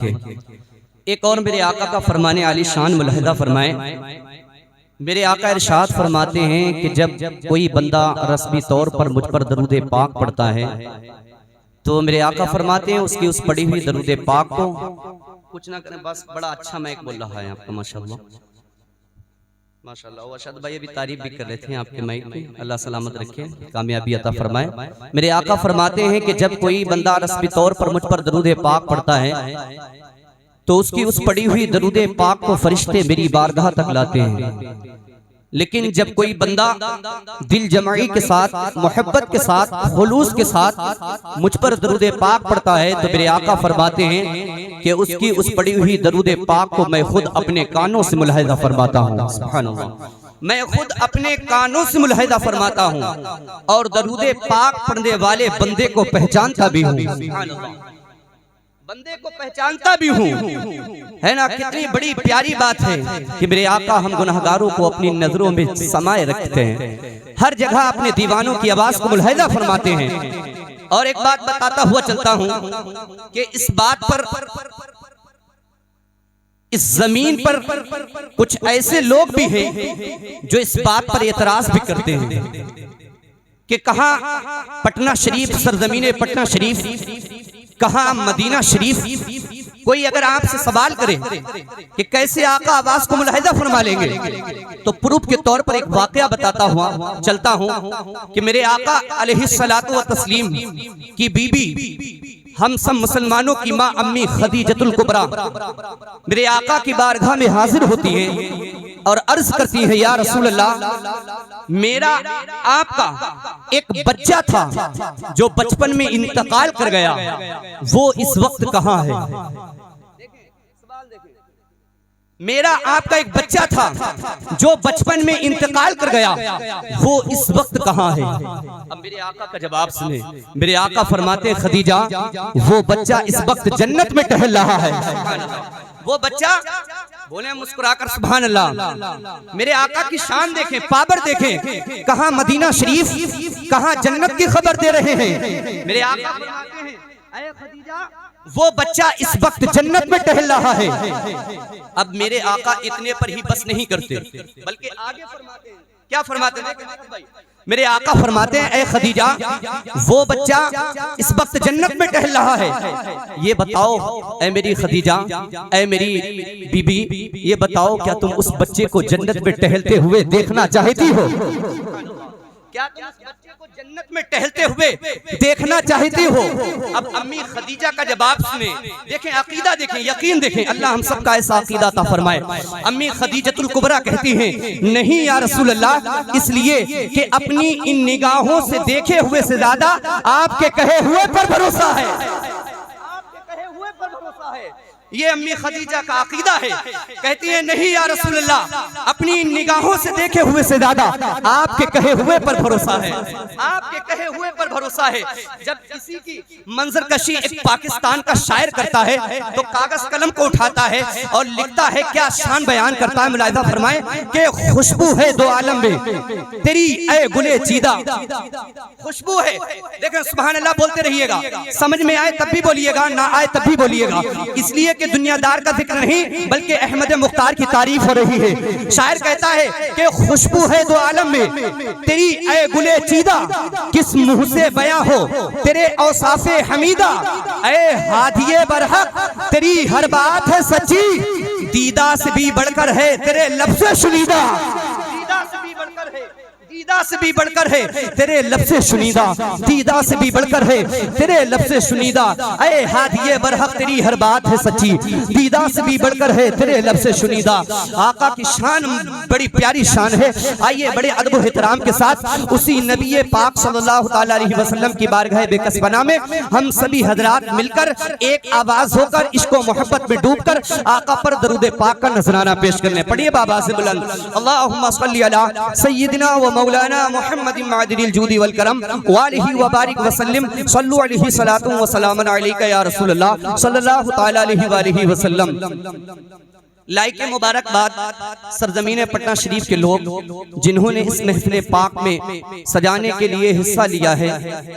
एक और मेरे आका का फरमाने आली शान मुलाहिदा फरमाए। मेरे आका इरशाद फरमाते हैं कि जब कोई बंदा रस्मी तौर पर मुझ पर दरूद पाक पढ़ता है तो मेरे आका फरमाते हैं उसकी उस पढ़ी हुई दरूद पाक को कुछ ना करें, बस बड़ा अच्छा माइक बोल रहा है आपका, माशाल्लाह माशाल्लाह। अरशद भाई अभी तारीफ भी कर रहे थे आपके माइक की, अल्लाह सलामत रखे, कामयाबी अता फरमाए। मेरे आका फरमाते हैं कि जब कोई बंदा रस्मी तौर पर मुझ पर दरूद पाक पढ़ता है तो उसकी उस पढ़ी हुई दरूद पाक को फरिश्ते मेरी बारगाह तक लाते हैं। लेकिन जब कोई बंदा दिल जमाई के साथ, मोहब्बत के साथ, खुलूस के साथ मुझ पर दरूद पाक पढ़ता है तो मेरे आका फरमाते हैं कि उसकी उस पढ़ी हुई दरूद पाक को मैं खुद अपने कानों से मुलाहिदा फरमाता हूँ। सुभान अल्लाह, मैं खुद अपने कानों से मुलाहिदा फरमाता हूँ और दरूद पाक पढ़ने वाले बंदे को पहचानता भी हूँ, बंदे को पहचानता भी हूँ, है ना। कितनी बड़ी प्यारी बात है कि मेरे आका हम गुनाहगारों को अपनी नजरों में समाये रखते हैं, हर जगह अपने दीवानों की आवाज को मुलाहिदा फरमाते हैं। और एक बात बताता हुआ चलता हूँ कि इस बात पर, इस जमीन पर कुछ ऐसे लोग भी हैं जो इस बात पर एतराज भी करते हैं कि कहाँ पटना शरीफ, सरजमीन पटना शरीफ, कहाँ मदीना शरीफ। कोई अगर आपसे सवाल करे कि कैसे आका आवाज को मुलाहिदा फरमा लेंगे तो प्रूफ के तौर पर एक वाकया बताता हुआ चलता हूँ कि मेरे आका अलैहिस्सलातु व तस्लीम की बीबी, हम सब मुसलमानों की माँ अम्मी खदीजतुल कुबरा मेरे आका की बारगाह में हाजिर होती हैं और अर्ज करती है, या रसूल अल्लाह, मेरा आपका एक बच्चा था जो बचपन में इंतकाल कर गया, वो इस वक्त कहाँ है? मेरा आपका एक बच्चा था जो बचपन में इंतकाल कर गया, वो इस वक्त कहाँ है? अब मेरे आका का जवाब सुने। मेरे आका फरमाते हैं, खदीजा, वो बच्चा इस वक्त जन्नत में टहल रहा है। वो बच्चा, बोले मुस्कुराकर सुभान अल्लाह। मेरे आका की शान देखें, पावर देखें, कहाँ मदीना शरीफ, कहाँ जन्नत की खबर दे रहे हैं। मेरे आका फरमाते हैं, ऐ खदीजा, वो बच्चा इस वक्त जन्नत में टहल रहा है। अब मेरे आका इतने पर ही बस नहीं करते, बल्कि आगे फरमाते हैं, क्या फरमाते हैं? मेरे आका फरमाते हैं, ऐ खदीजा, वो बच्चा इस वक्त जन्नत में टहल रहा है। ये बताओ ऐ मेरी खदीजा, ऐ मेरी बीबी, ये बताओ क्या तुम उस बच्चे को जन्नत में टहलते हुए देखना चाहती हो? क्या तुम उस बच्चे को जन्नत में टहलते हुए देखना चाहती हो? अब अम्मी खदीजा का जवाब सुने, देखें अकीदा, देखें यकीन, देखें अल्लाह हम सबका ऐसा अकीदा अता फरमाए। अम्मी खदीजतुल कुबरा कहती हैं, नहीं या रसूल अल्लाह, इसलिए कि अपनी इन निगाहों से देखे हुए से ज्यादा आपके कहे हुए पर भरोसा है, आपके कहे हुए पर भरोसा है। ये अम्मी खदीजा का अकीदा है। कहती है, नहीं या रसूल अल्लाह, अपनी निगाहों से देखे हुए से ज्यादा आपके कहे हुए पर भरोसा है, आपके कहे हुए पर भरोसा है। जब किसी की मंजर कशी एक पाकिस्तान का शायर करता है तो कागज कलम को उठाता है और लिखता है, क्या शान बयान करता है, मुलाहिदा फरमाए कि खुशबू है दो आलम में तेरी ऐ गुले चीदा, खुशबू है। देखें सुभान अल्लाह बोलते रहिएगा, समझ में आए तब भी बोलिएगा, ना आए तब भी बोलिएगा, इसलिए कि दुनियादार का जिक्र नहीं बल्कि अहमद मुख्तार की तारीफ हो रही है। शायर कहता है कि खुशबू है दो आलम में तेरी ऐ गुले चीदा, किस मुंह से बयां हो तेरे औसाफे हमीदा, ऐ हादिये बरहक तेरी हर बात है सच्ची, दीदा से भी बढ़कर है तेरे लफ्ज़े शुनीदा, दीदा से भी बढ़कर है, दीदा से भी बढ़कर है तेरे लफ्ज़े शुनीदा, दीदा से भी बढ़कर है तेरे लफ्ज़े शुनीदा, ऐ हादिये बरहक तेरी हर बात है सच्ची, दीदा से भी बढ़कर है तेरे लफ्ज़े शुनीदा। आका की शान बड़ी प्यारी शान है। आइए बड़े अदब व एहतराम के साथ उसी नबी पाक सल्लल्लाहु अलैहि वसल्लम की बारगाह बेकसबना में हम सभी हजरात मिलकर एक आवाज होकर इश्को मोहब्बत में डूबकर आका पर दरूद पाक का नजराना पेश करने। पढ़िए बाबा से बुलंद, अल्लाहुम्मा सल्ली अला सय्यिदिना व मौलाना मुहम्मदिन मादिल जूदी वल करम वालिही व बारिक वसल्लम, सल्लु अलैहि सलातु व सलामुन अलैका या रसूल अल्लाह सल्लल्लाहु तआला अलैहि व आलिहि वसल्लम। लाइक मुबारकबाद सरजमीन पटना शरीफ के लोग जिन्होंने इस महफिल पाक में सजाने के लिए हिस्सा लिया है।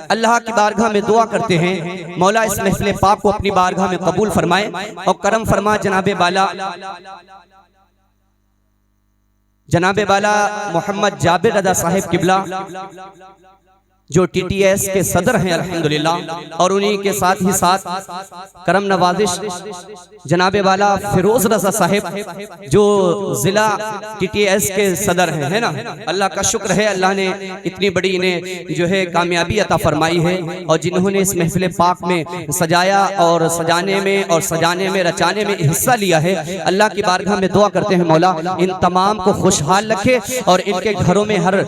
अल्लाह की बारगाह में दुआ करते हैं मौला इस महफिल पाक को अपनी बारगाह में कबूल फरमाए और करम फरमा। जनाबे बाला मोहम्मद जाबिर रजा साहिब किबला जो TTS के सदर हैं अल्हम्दुलिल्लाह, और उन्हीं के साथ ही साथ करम नवाजिश जनाबे वाला फिरोज रजा साहिब जो जिला TTS के सदर हैं, है ना। अल्लाह का शुक्र है, अल्लाह ने इतनी बड़ी इन्हें जो है कामयाबी अता फरमाई है और जिन्होंने इस महफिल पाक में सजाया और सजाने में रचाने में हिस्सा लिया है। अल्लाह की बारगाह में दुआ करते हैं मौला इन तमाम को खुशहाल रखे और इनके घरों में हर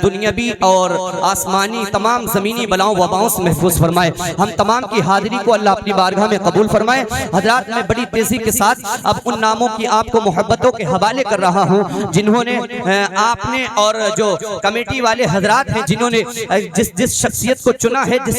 दुनियावी और आसमानी तमाम जमीनी बलाओं वबाओं से महफूज फरमाए। हम तमाम की हाजिरी को अल्लाह अपनी बारगाह में कबूल फरमाए। हजरात, मैं बड़ी तेजी के साथ अब उन नामों की आपको मोहब्बतों के हवाले कर रहा हूँ जिन्होंने आपने और जो कमेटी वाले हजरात हैं जिन्होंने जिस शख्सियत को चुना है, जिस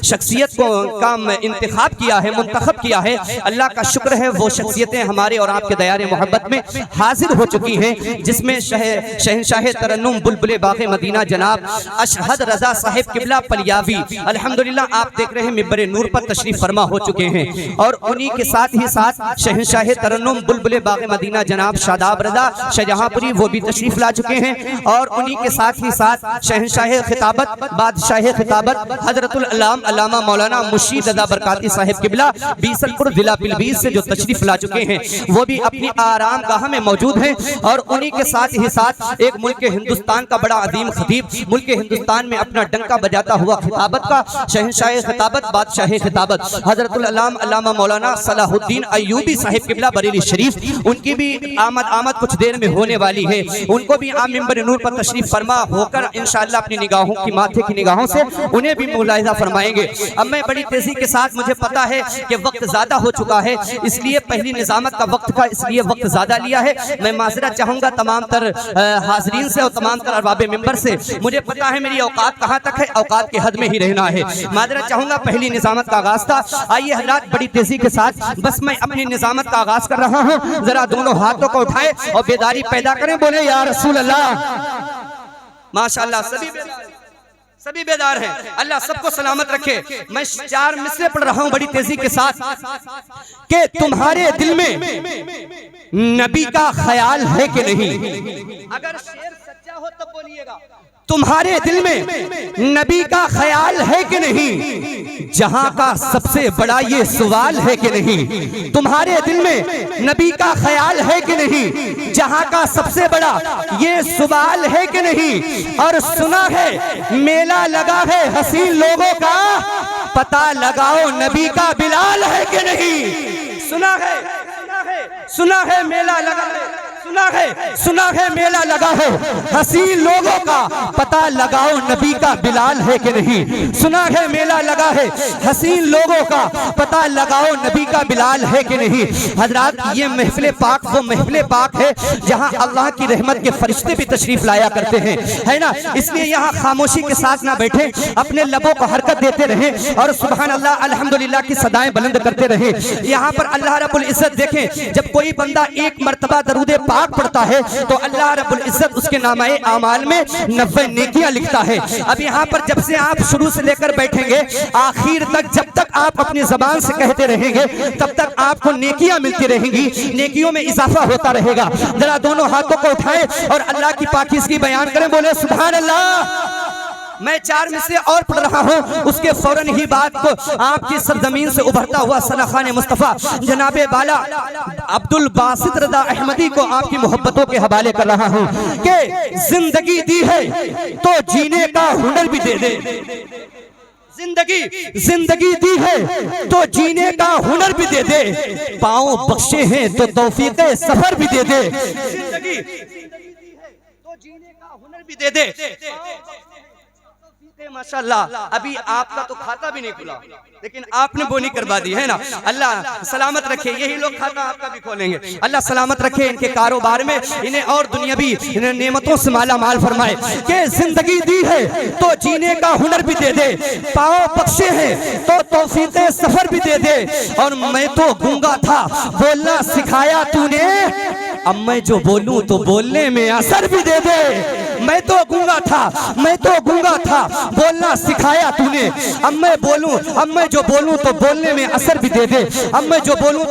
शख्सियत को का इंतखाब किया है, मुंतखब किया है, अल्लाह का शुक्र है वो शख्सियतें हमारे और आपके दयारे मोहब्बत में हाजिर हो चुकी हैं, जिसमें शहंशाह तरन्नुम बुलबुल बाग़ मदीना जनाब अशहद रजा साहिब किबला पलियावी अल्हम्दुलिल्लाह आप देख रहे हैं मिंबर नूर पर तशरीफ फरमा हो चुके हैं। और उन्हीं के साथ ही साथ शहंशाह तरन्नुम बुलबुल बाग़ मदीना जनाब शादाब रजा शाहजहांपुरी वो भी तशरीफ ला चुके हैं। और उन्हीं के साथ ही साथ शहंशाह खिताबत बादशाह खिताबत हजरतुल अल्लाम अल्लामा मौलाना मुर्शीद रजा बरकाती साहिब किबला बीसलपुर जिला पिलबीस से जो तशरीफ ला चुके हैं वो भी अपनी आराम गाह में मौजूद हैं। और उन्हीं के साथ ही साथ एक मुल्क हिंदुस्तान का बड़ा अदीम खतीब, मुल्क हिंदुस्तान में अपना डंका बजाता हुआ खिताबत का शहंशाह खिताबत बादशाह खिताबत हजरतुल अल्लाम अल्लामा मौलाना सलाहुद्दीन अय्यूबी साहिब किबला बरेली शरीफ, उनकी भी आमद कुछ देर में होने वाली है। उनको भी आप मिंबर नूर पर तशरीफ फरमा होकर इंशाअल्लाह अपनी निगाहों की माथे की निगाहों से उन्हें भी मुलाहिजा फरमाएंगे। अब मैं बड़ी तेजी के साथ, मुझे पता है कि वक्त ज्यादा हो चुका है, इसलिए पहली निजामत का वक्त का इसलिए वक्त ज्यादा लिया है। मैं माजरत चाहूंगा तमाम तर हाजरीन से और तमाम तर अरबाब मिंबर से। मुझे पता है मेरी औकात कहाँ तक है, औकात के हद में ही रहना है। माजरत चाहूंगा, पहली निजामत का आगाज था। आइए हजरात बड़ी तेजी के साथ बस मैं अपनी निजामत का आगाज कर रहा हूँ। जरा दोनों हाथों को उठाए और बेदारी पैदा करें, बोले या रसूल अल्लाह। माशाअल्लाह सभी बेदार हैं, अल्लाह सबको सलामत रखे। मैं 4 मिसरे पढ़ रहा हूँ बड़ी तेजी के साथ कि तुम्हारे दिल में नबी का ख्याल है कि नहीं। अगर शेर सच्चा हो तब बोलिएगा। तुम्हारे दिल में नबी का ख्याल है कि नहीं, जहां का सबसे बड़ा ये सवाल है कि नहीं। तुम्हारे दिल में नबी का ख्याल है कि नहीं, जहां का सबसे बड़ा ये सवाल है कि नहीं। और सुना है मेला लगा है हसीन लोगों का, पता लगाओ नबी का बिलाल है कि नहीं। सुना है मेला लगा है, सुना है मेला लगा हो हसीन लोगों का, पता लगाओ नबी का बिलाल है कि नहीं। सुना है मेला लगा है हसीन लोगों का, पता लगाओ नबी का बिलाल है कि नहीं। हजरात, ये महफिल पाक वो महफिल पाक है जहां अल्लाह की रहमत के फरिश्ते भी तशरीफ लाया करते हैं, है ना। इसलिए यहाँ खामोशी के साथ ना बैठे, अपने लबों को हरकत देते रहे और सुभान अल्लाह अल्हम्दुलिल्लाह की सदाएं बुलंद करते रहे। यहाँ पर अल्लाह रब्बुल इज्जत देखें, जब कोई बंदा एक मर्तबा दरूद पाक पढ़ता है तो अल्लाह रब्बुल इज्जत उसके नामाए आमाल में 90 नेकियां लिखता है। अब यहाँ पर जब से आप शुरू से लेकर बैठेंगे आखिर तक, जब तक आप अपनी जबान से कहते रहेंगे तब तक आपको नेकियां मिलती रहेंगी, नेकियों में इजाफा होता रहेगा। जरा दोनों हाथों को उठाएं और अल्लाह की पाकीज़गी बयान करें, बोले सुभान अल्लाह। मैं 4 मिसरे और पढ़ रहा हूँ, उसके फौरन ही बात को आपकी सरजमीन से उभरता हुआ सलाखान मुस्तफ़ा जनाबे बाला अब्दुल बासित रज़ा अहमदी को आपकी मोहब्बतों के हवाले कर रहा हूँ कि जिंदगी दी है तो जीने का हुनर भी दे दे। जिंदगी दी है तो जीने का हुनर भी दे दे, पाँव बख्शे हैं तो तौफीक सफर भी दे दे। जिंदगी दी है तो जीने का हुनर भी दे दे, माशाल्लाह अभी आपका तो खाता भी नहीं खुला, लेकिन आपने बोनी करवा दी है ना। अल्लाह सलामत रखे, यही लोग खाता आपका भी खोलेंगे। अल्लाह सलामत रखे इनके कारोबार में, इन्हें और दुनियावी नेमतों से माला माल फरमाए। के जिंदगी दी है तो जीने का हुनर भी दे दे, पाओ बख्शे हैं तो तौफीके सफर भी दे दे। और मैं तो गूंगा था बोलना सिखाया तूने, अब मैं जो बोलूं तो बोलने में असर भी दे दे। मैं तो गूंगा था, मैं तो गूंगा था बोलना सिखाया तूने, अब मैं बोलूं, अब मैं जो बोलूं तो बोलने में असर भी दे दे। अब मैं जो बोलूं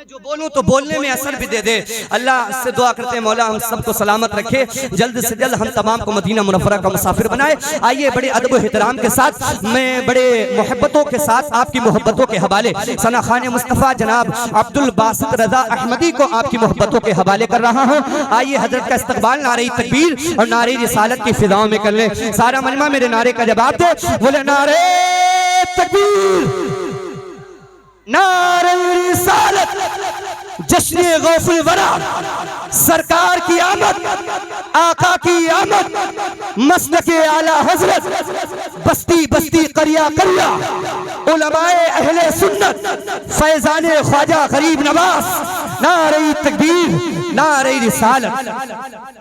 जो बोलूं तो बोलने में असर भी दे दे। अल्लाह से दुआ करते हैं मौला हम सबको सलामत रखे, जल्द से जल्द हम तमाम को मदीना मुनव्वरा का मुसाफिर बनाए। आइए बड़े अदब व एहतराम के साथ, मैं बड़े मोहब्बतों के साथ आपकी मोहब्बतों के हवाले सना खान मुस्तफ़ा जनाब अब्दुल बासित रजा अहमदी को आपकी मोहब्बतों के हवाले कर रहा हूँ। आइए हजरत का इस्तकबाल नारे तकबीर और नारे रिसालत की फिजाओं में कर ले। सारा मजमा मेरे नारे का जवाब दे, बोले नारे तकबीर, नारे रिसालत, जश्न गौफुल वरा, सरकार की आमद, आका की आमद, मसलके आला हजरत, बस्ती बस्ती करिया करिया, उलमाए अहले सुन्नत, फैजाने ख्वाजा गरीब नवाज, नारे तकबीर, नारे रिसालत।